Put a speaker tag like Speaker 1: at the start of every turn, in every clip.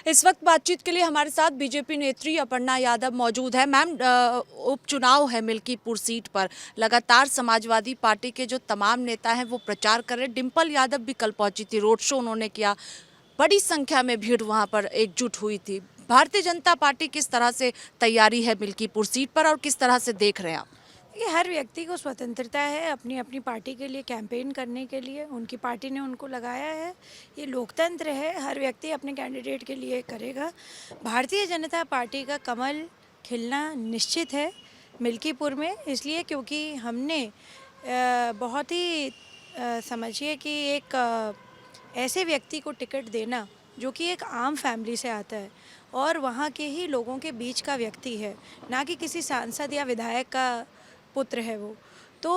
Speaker 1: इस वक्त बातचीत के लिए हमारे साथ बीजेपी नेत्री अपर्णा यादव मौजूद है। मैम, उपचुनाव है मिल्कीपुर सीट पर, लगातार समाजवादी पार्टी के जो तमाम नेता हैं वो प्रचार कर रहे हैं। डिम्पल यादव भी कल पहुंची थी, रोड शो उन्होंने किया, बड़ी संख्या में भीड़ वहां पर एकजुट हुई थी। भारतीय जनता पार्टी किस तरह से तैयारी है मिल्कीपुर सीट पर और किस तरह से देख रहे हैं आप?
Speaker 2: ये हर व्यक्ति को स्वतंत्रता है अपनी अपनी पार्टी के लिए कैंपेन करने के लिए, उनकी पार्टी ने उनको लगाया है। ये लोकतंत्र है, हर व्यक्ति अपने कैंडिडेट के लिए करेगा। भारतीय जनता पार्टी का कमल खिलना निश्चित है मिल्कीपुर में, इसलिए क्योंकि हमने बहुत ही समझिए कि एक ऐसे व्यक्ति को टिकट देना जो कि एक आम फैमिली से आता है और वहाँ के ही लोगों के बीच का व्यक्ति है, ना कि किसी सांसद या विधायक का पुत्र है वो। तो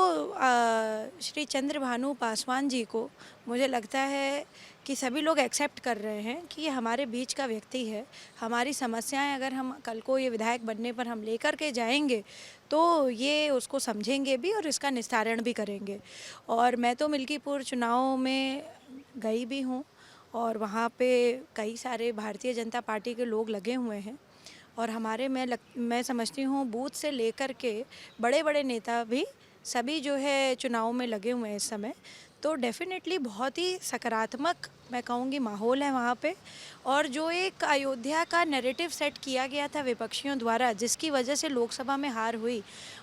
Speaker 2: श्री चंद्रभानु पासवान जी को मुझे लगता है कि सभी लोग एक्सेप्ट कर रहे हैं कि ये हमारे बीच का व्यक्ति है। हमारी समस्याएं अगर हम कल को ये विधायक बनने पर हम लेकर के जाएंगे तो ये उसको समझेंगे भी और इसका निस्तारण भी करेंगे। और मैं तो मिल्कीपुर चुनाव में गई भी हूँ और वहाँ पे कई सारे भारतीय जनता पार्टी के लोग लगे हुए हैं और हमारे मैं समझती हूँ बूथ से लेकर के बड़े बड़े नेता भी सभी जो है चुनाव में लगे हुए हैं इस समय। तो डेफिनेटली बहुत ही सकारात्मक मैं कहूँगी माहौल है वहाँ पे। और जो एक अयोध्या का नैरेटिव सेट किया गया था विपक्षियों द्वारा, जिसकी वजह से लोकसभा में हार हुई,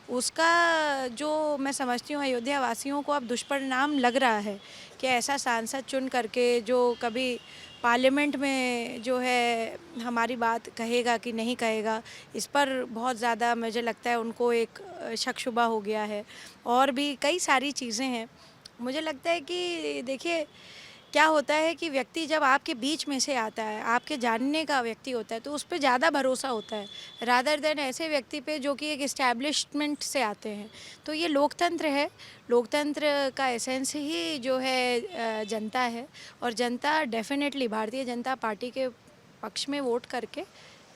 Speaker 2: उसका जो मैं समझती हूँ अयोध्या वासियों को अब दुष्परिणाम लग रहा है कि ऐसा सांसद चुन करके जो कभी पार्लियामेंट में जो है हमारी बात कहेगा कि नहीं कहेगा, इस पर बहुत ज़्यादा मुझे लगता है उनको एक शक शुबा हो गया है। और भी कई सारी चीज़ें हैं। मुझे लगता है कि देखिए क्या होता है कि व्यक्ति जब आपके बीच में से आता है, आपके जानने का व्यक्ति होता है, तो उस पर ज़्यादा भरोसा होता है रादर देन ऐसे व्यक्ति पे जो कि एक इस्टेब्लिशमेंट से आते हैं। तो ये लोकतंत्र है, लोकतंत्र का एसेंस ही जो है जनता है और जनता डेफिनेटली भारतीय जनता पार्टी के पक्ष में वोट करके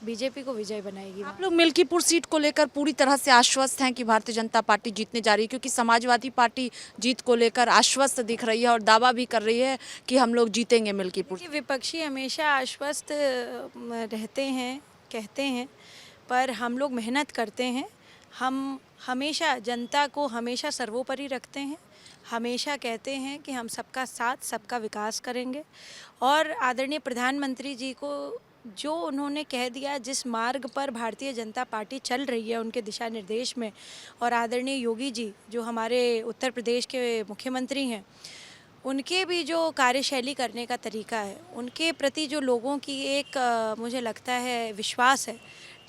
Speaker 2: बीजेपी को विजय बनाएगी।
Speaker 1: आप लोग मिल्कीपुर सीट को लेकर पूरी तरह से आश्वस्त हैं कि भारतीय जनता पार्टी जीतने जा रही है, क्योंकि समाजवादी पार्टी जीत को लेकर आश्वस्त दिख रही है और दावा भी कर रही है कि हम लोग जीतेंगे मिल्कीपुर।
Speaker 2: विपक्षी हमेशा आश्वस्त रहते हैं, कहते हैं, पर हम लोग मेहनत करते हैं। हम हमेशा जनता को हमेशा सर्वोपरि रखते हैं, हमेशा कहते हैं कि हम सबका साथ सबका विकास करेंगे। और आदरणीय प्रधानमंत्री जी को जो उन्होंने कह दिया, जिस मार्ग पर भारतीय जनता पार्टी चल रही है उनके दिशा निर्देश में, और आदरणीय योगी जी जो हमारे उत्तर प्रदेश के मुख्यमंत्री हैं, उनके भी जो कार्यशैली करने का तरीका है, उनके प्रति जो लोगों की एक मुझे लगता है विश्वास है,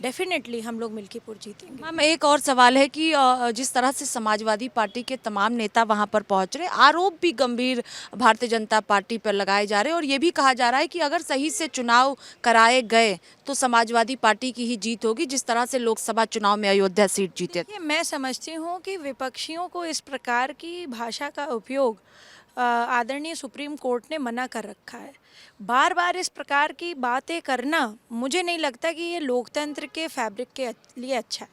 Speaker 2: डेफिनेटली हम लोग मिल्कीपुर जीतेंगे।
Speaker 1: मैम, एक और सवाल है कि जिस तरह से समाजवादी पार्टी के तमाम नेता वहां पर पहुंच रहे, आरोप भी गंभीर भारतीय जनता पार्टी पर लगाए जा रहे हैं और ये भी कहा जा रहा है कि अगर सही से चुनाव कराए गए तो समाजवादी पार्टी की ही जीत होगी, जिस तरह से लोकसभा चुनाव में अयोध्या सीट जीते।
Speaker 2: मैं समझती हूँ कि विपक्षियों को इस प्रकार की भाषा का उपयोग आदरणीय सुप्रीम कोर्ट ने मना कर रखा है। बार बार इस प्रकार की बातें करना मुझे नहीं लगता कि ये लोकतंत्र के फैब्रिक के लिए अच्छा है,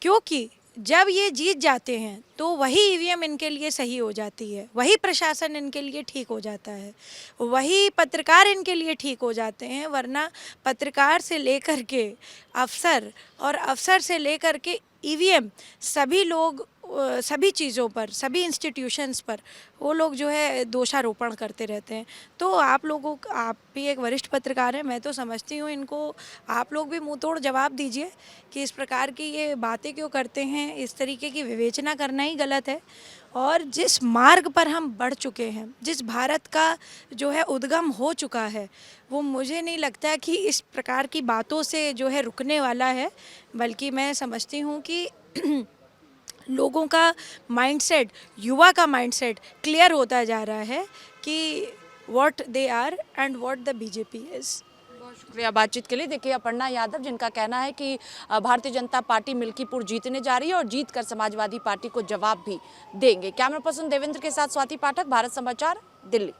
Speaker 2: क्योंकि जब ये जीत जाते हैं तो वही ईवीएम इनके लिए सही हो जाती है, वही प्रशासन इनके लिए ठीक हो जाता है, वही पत्रकार इनके लिए ठीक हो जाते हैं। वरना पत्रकार से लेकर के अफसर और अफसर से लेकर के ईवीएम, सभी लोग सभी चीज़ों पर, सभी इंस्टीट्यूशंस पर वो लोग जो है दोषारोपण करते रहते हैं। तो आप लोगों, आप भी एक वरिष्ठ पत्रकार हैं, मैं तो समझती हूँ इनको आप लोग भी मुंह तोड़ जवाब दीजिए कि इस प्रकार की ये बातें क्यों करते हैं। इस तरीके की विवेचना करना ही गलत है। और जिस मार्ग पर हम बढ़ चुके हैं, जिस भारत का जो है उद्गम हो चुका है, वो मुझे नहीं लगता कि इस प्रकार की बातों से जो है रुकने वाला है। बल्कि मैं समझती हूँ कि लोगों का माइंडसेट, युवा का माइंडसेट क्लियर होता जा रहा है कि what they are and what the BJP is.
Speaker 1: बहुत शुक्रिया बातचीत के लिए। देखिए, अपर्णा यादव जिनका कहना है कि भारतीय जनता पार्टी मिल्कीपुर जीतने जा रही है और जीत कर समाजवादी पार्टी को जवाब भी देंगे। कैमरा पर्सन देवेंद्र के साथ स्वाति पाठक, भारत समाचार, दिल्ली।